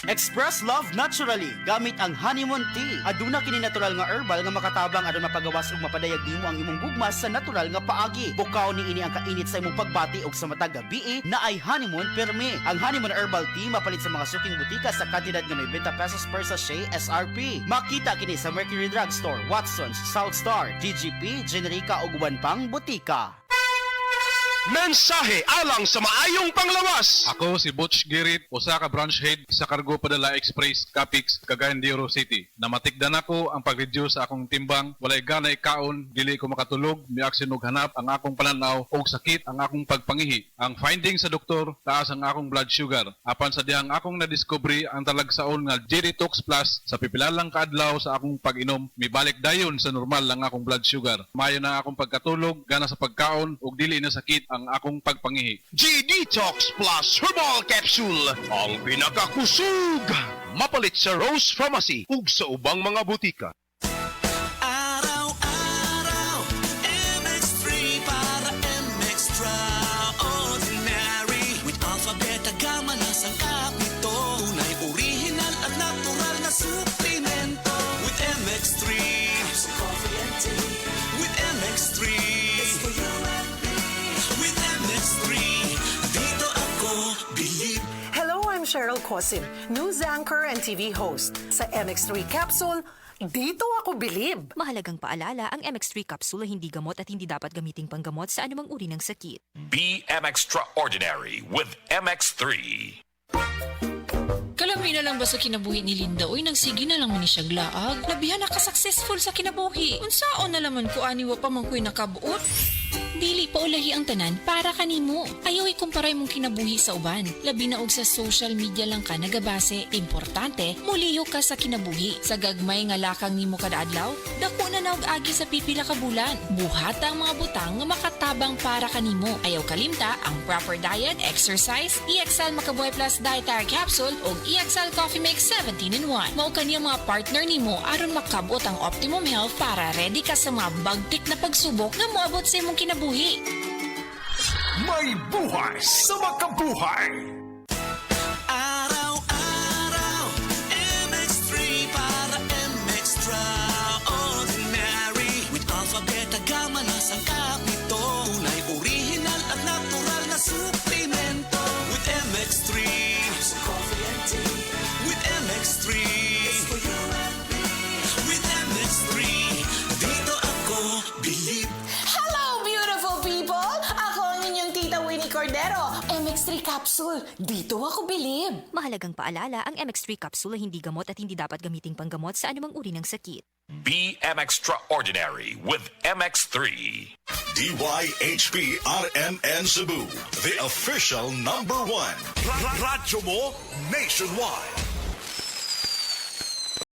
Express love naturally gamit ang honeymoon tea. Aduna kini natural nga herbal nga makatabang aron mapagawas ug mapadayag nimo ang imong gugma sa natural nga paagi. Bukaw ni ini ang kainit sa imong pagbati ug sa matag gabi na ay honeymoon permi. Ang honeymoon herbal tea mapalit sa mga suking butika sa kantidad nga 90 pesos per sachet SRP. Makita kini sa Mercury Drugstore, Watson's, South Star, DGP, Generica ug uban pang butika. Mensahe alang sa maayong panglawas. Ako si Butch Girit, usa ka branch head sa Cargo Padala Express, Capix, Cagayan de Oro City. Namatikdan ako ang pag-reduce sa akong timbang, walay ganay kaon, dili ko makatulog, miaksin og hanap ang akong pananaw og sakit ang akong pagpangihi. Ang finding sa doktor, taas ang akong blood sugar. Apan sa dihang akong nadiscovery ang talagsaon nga G-Detox Plus sa pipilalang kaadlaw sa akong pag-inom, mibalik dayon sa normal lang akong blood sugar. Mayo na akong pagkatulog, gana sa pagkaon ug dili na sakit ang akong pagpangihi. G-Detox Plus Herbal Capsule, ang pinakakusog. Mapalit sa Rose Pharmacy ug sa ubang mga butika. Araw-araw, MX3 para MX-Traordinary. With Alpha, Beta, Gamma na sangkap nito. Tunay, original at natural na suplemento. With MX3, so coffee and tea. With MX3, it's for you and me. With MX3, dito ako believe. Hello, I'm Cheryl Cosim, news anchor and TV host. Sa MX3 Capsule, dito ako bilib. Mahalagang paalala, ang MX3 capsule ay hindi gamot at hindi dapat gamiting panggamot sa anumang uri ng sakit. Be Extraordinary with MX3. Kalami na lang ba sa kinabuhi ni Linda? Uy, nagsige na lang man ni siya glaag. Labihan na ka-successful sa kinabuhi. Unsaon na laman ko aniwa pa man ko'y nakabuot? Dili pa ulahi ang tanan para kanimo. Ayaw ikumparay mong kinabuhi sa uban. Labi na og sa social media lang ka nagabase. Importante, muliyo ka sa kinabuhi. Sa gagmay nga lakang nimo kada adlaw, dako na naog agi sa pipila ka bulan. Buhata ang mga butang nga makatabang para kanimo. Ayaw kalimta ang proper diet, exercise, EXL Makabuhay Plus Dietary Capsule o EXL Coffee Mix 17-in-1. Mao kaniya mga partner nimo aron makabot ang optimum health para ready ka sa mga bagtik na pagsubok na moabot sa imong kinabuhi. May buhay sa makabuhay. Araw-araw, MX3 para MX-Traordinary. With Alpha, Beta, Gamma na sangkap nito. Tunay, original at natural na suplemento. With MX3, so coffee and tea. With MX3, it's for you and me. With MX3, dito ako believe. Hello, beautiful people! Ako ang inyong tita Winnie Cordero. MX3 Capsule, dito ako bilib. Mahalagang paalala, ang MX3 capsule ay hindi gamot at hindi dapat gamiting panggamot sa anumang uri ng sakit. Be Extraordinary with MX3. DYHP RMN Cebu, the official #1. Radyo mo nationwide.